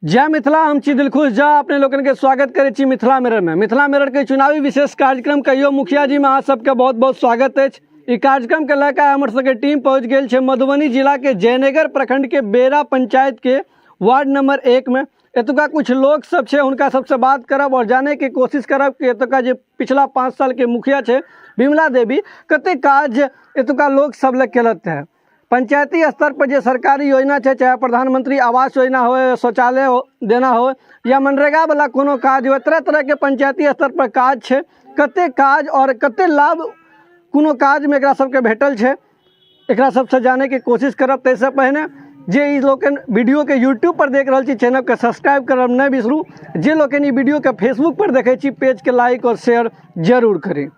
जय मिथिला, हम छी दिलखुश झा। अपने लोगन के स्वागत करे छी मिथिला मिरर में। मिथिला मिरर के चुनावी विशेष कार्यक्रम कहियो मुखिया जी में अहाँ सबके बहुत बहुत स्वागत है। ई कार्यक्रम के लेकर हमर सबके टीम पहुंच गेल छे मधुबनी जिला के जयनगर प्रखंड के बेरा पंचायत के वार्ड नंबर 1 में। एतुका कुछ लोग सब छे, उनका सबसे बात करब और जाने के कोशिश करब कि एतुका जो पिछला 5 साल के मुखिया छे विमला देवी कते काज एतुका लोग सब ले केलत है। पंचायती स्तर पर जो सरकारी योजना है, चाहे प्रधानमंत्री आवास योजना हो, शौचालय देना हो या मनरेगा वाला कोनो काज हो, तरह तरह के पंचायती स्तर पर काज है। कते काज और कते लाभ कोनो काज में एकरा सबके भेटल है, एकरा सबसे जाने की कोशिश करब। तैसे पहले जे ई लोकन वीडियो के यूट्यूब पर देख रही चैनल के सब्सक्राइब करब नहीं बिसरू। जे लोकन ई वीडियो के फेसबुक पर देखे छी पेज के लाइक और शेयर जरूर करें।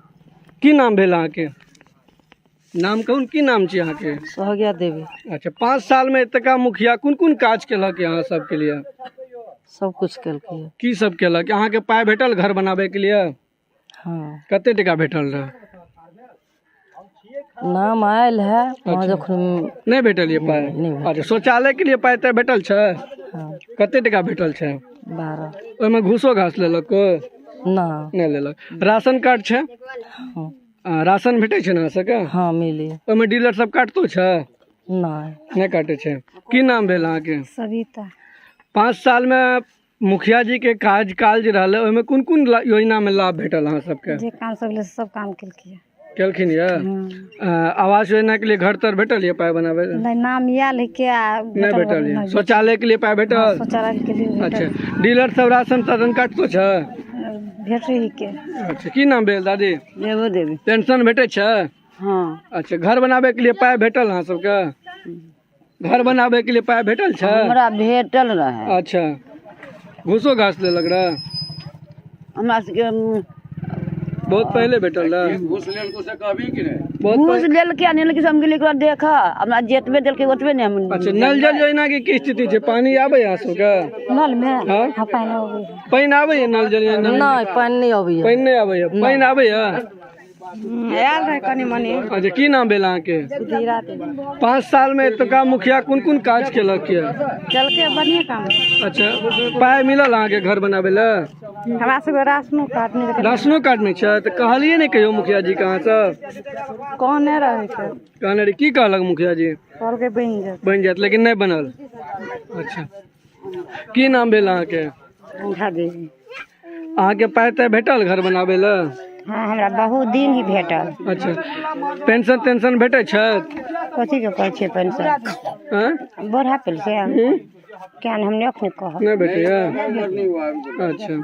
की नाम भेल अहाँ के? नाम कहूँ, की नाम छी अहाँ के? सोहगिया देवी। अच्छा, 5 साल में एतका मुखिया कुन कुन काज केलक यहाँ सबके लिए? सब कुछ केलकै। की सब केलक? अहाँ के पाय भेटल घर बनाबे के लिए? हाँ, कते टका भेटल रहे? नाम आयल है। नहीं भेटल ये पाय? अच्छा, शौचालय के लिए पाय तो भेटल छे? हाँ। कते टका भेटल छे? 12। ओहिमे घूसो घास लेलक कोई? ना, नहीं लेलक। राशन कार्ड छे? हाँ। राशन भेटे छे ना सके? हाँ मिली। ओहिमे डीलर सब काटतो छे? नहीं काटे छे। की नाम भेल अहाँ के? सविता। 5 साल में मुखिया जी के काज जे रहले ओहिमे कुन कुन योजना में लाभ भेटल अहाँ सबके? जे काम सब ले सब काम केलखिन ये? आवास योजना के लिए घर तर भेटल ये पाय बनावे? नहीं, नाम आयल है क्या? नहीं भेटल ये। शौचालय के लिए पाय भेटल? शौचालय के लिए अच्छा, डीलर सब राशन काटतो छे? भेट रही के। अच्छा, की नाम भेल दादी? देवो देवी। पेंशन भेटे छे? हाँ। अच्छा, घर बनावे के लिए पाय भेटल अहाँ सबके? घर बनावे के लिए पाय भेटल छे? हमरा भेटल रहे। अच्छा, घूसो घास लेलक रहे? हमरा सबके बहुत पहले भेटल रहे? घूस लेलकै नहीं हम गेलियै एकरा देखा, हमरा जेतबे देलकै ओतबे ने हम। अच्छा, नल जल योजना के की स्थिति छै? पानी आबै यहाँ सबके? नल में हाँ? पानी आबै है। पानी आबै है नल जल योजना? नहीं, पानी नहीं आबै है। पानी नहीं आबै है? पानी आबै है? आयल रहे कनी मनी। अच्छा, की नाम भेल अहाँ के? 5 साल में एतुका मुखिया कुन कुन काज केलक ये? चलके बढ़िया काम। अच्छा, पाय मिलल अहाँ के घर बनावे ला? हमरा सब राशनो कार्ड नहीं। राशनो कार्ड में छै त कहलिए नहीं कहियो मुखिया जी कहाँ से? कहने रहे थे। कहने रहे? की कहलक मुखिया जी? कहलकै बन जात लेकिन नहीं बनल। अच्छा, की नाम भेल अहाँ के? देवी। अहाँ के पाय तय भेटल घर बनावे ला? हाँ, हमरा बहुत दिन ही भेटल। अच्छा, पेंशन भेटे छै? कथी के कहै छै पेंशन? हां, बूढ़ा पेंशन क्या हमने अपने कहा नहीं भेटे है? अच्छा,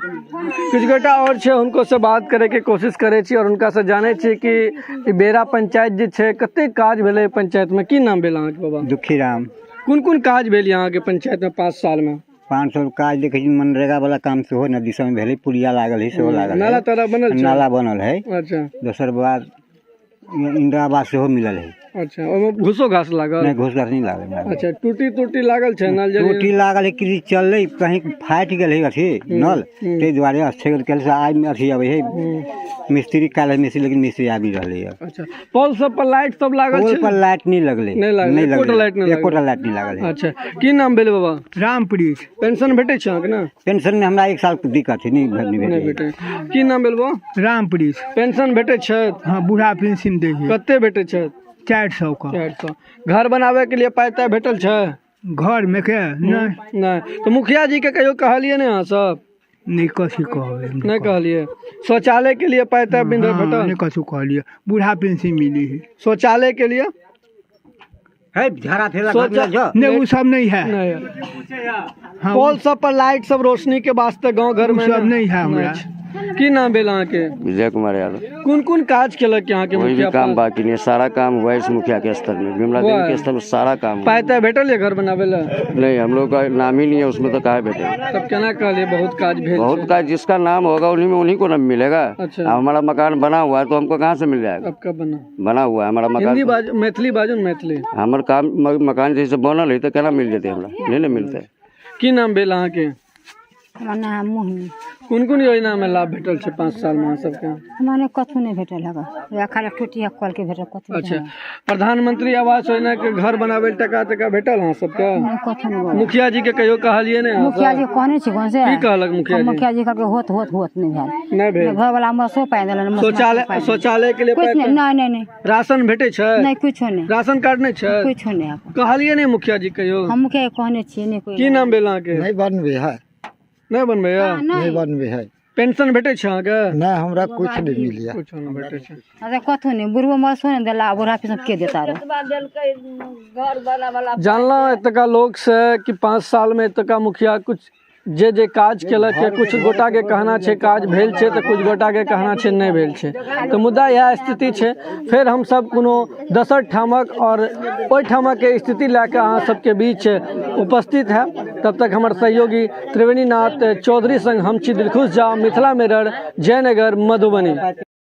कुछ गोटा और छे, उनको से बात करे के कोशिश करे छी और उनका से जाने छी कि ई बेरा पंचायत जे छे कते काज भेले पंचायत में। की नाम भेल अहाँ के बाबा? दुखीराम। कुन कुन काज भेल यहाँ के पंचायत में 5 साल में? 500 काज देखे छी, मनरेगा वाला काम से हो, नदी सब में भेले, पुलिया लागल है, सेहो लागल है, नाला ताला बनल छै? नाला बनल है। अच्छा, दोसर बात इंदिरा आवास सेहो मिलल है। अच्छा, ओमे घूसो घास लागल? नहीं, घूस घास नहीं लागल। अच्छा, टूटी लागल छै नल जल? टूटी लागल है कि चलले कहीं फाट गेल है अथी नल, ते द्वारे अस्थे कल से आज में अथी आवे है मिस्त्री काल मिस्त्री, लेकिन मिस्त्री आबि रहले है। अच्छा, पोल सब पर लाइट सब लागल छै? पोल पर लाइट नहीं लगले। नहीं लागल? एकोटा लाइट नहीं लागल है। अच्छा, की नाम भेल बाबा? रामपुरी। पेंशन भेटे छै अहाँके ना? पेंशन में हमरा 1 साल के दिक्कत है, नहीं भेटे। की नाम भेल बाबा? रामपुरी। पेंशन भेटे छै? हाँ, बूढ़ा पेंशन दे है। कते भेटे छै? 400 का। 400। घर बनावे के लिए पाय तय भेटल छै? घर में के नहीं। तो मुखिया जी के कहियो कहलिए ने अहाँ सब? नहीं, कथी कहबे? नहीं कहलिए। शौचालय के लिए पाय तय भेटल? नहीं, कथू कहलिए बूढ़ा पेंशन मिली है। शौचालय के लिए है, झाड़ा ठेला नहीं, वो सब नहीं है। नहीं। पोल सब पर लाइट सब रोशनी के वास्ते गांव घर में सब नहीं है हमरा। की नाम भेल अहाँ के? विजय कुमार यादव। कुन कुन काज केलक यहाँ के कोई मुखिया? भी काम बाकी नहीं, सारा काम हुआ है इस मुखिया के स्तर में, विमला देवी के स्तर में सारा काम हुआ। पाय तय भेटल है घर बनावे ला? नहीं, हम लोग का नाम ही नहीं है उसमें, तो कहाँ बैठे? तब केना कहलिए बहुत काज भेल? बहुत काज, जिसका नाम होगा उन्हीं को नाम मिलेगा। अच्छा। हमारा मकान बना हुआ है तो हमको कहाँ से मिल जाएगा? अब कब बना हुआ है हमारा मकान। मैथिली बाजू मैथिली। हमारे काम मकान जैसे बनल है तो केना मिल जाते हमरा? नहीं मिलते। की नाम भेल अहाँ के? हमार नाम मोहिनी। कोन कोन योजना में लाभ भेटल छै 5 साल में अहाँ सबके? हमारे कथू नहीं भेटल है या खाली टूटिया कल के भेटल कथू अच्छा, प्रधानमंत्री आवास योजना के घर बनावे टका भेटल अहाँ सबके? नहीं कथू नहीं। मुखिया जी के कहियो कहलिए ने? मुखिया जी कहने छी कौन से की कहलक मुखिया जी? मुखिया जी कहके होत नहीं भेल। नहीं भेल। घर वाला में सो पाए देलन। शौचालय के लिए कुछ नहीं नहीं राशन भेटे छै? नहीं कुछ नहीं। राशन कार्ड नहीं छै? कुछ नहीं। कहलिए ने मुखिया जी कहियो? हम मुखिया कहने छी नहीं कोई। की नाम भेल अहाँ के? नहीं बनबे है, नहीं बनबे है? नहीं बनबे है। पेंशन भेटे छै अहाँ के? नहीं हमरा कुछ नहीं मिलिया। कुछ नहीं भेटे छै। अरे कथू नहीं, बुढ़बो मरसो नहीं देला, बुढ़ा पे सब के देता रहो। जानलो एतका लोग से कि 5 साल में एतका मुखिया कुछ जे काज केलक है, कुछ गोटा के कहना छै काज भेल छै तो कुछ गोटा के कहना छै नहीं भेल छै। तो मुद्दा यह स्थिति छै। फिर हम सब कोनो दोसर ठामक और ओहि ठामक के स्थिति लेके अहाँ सबके बीच उपस्थित है। तब तक हमारे सहयोगी त्रिवेणीनाथ चौधरी संग हम छी दिलखुश झा, मिथिला मिरर, जयनगर, मधुबनी।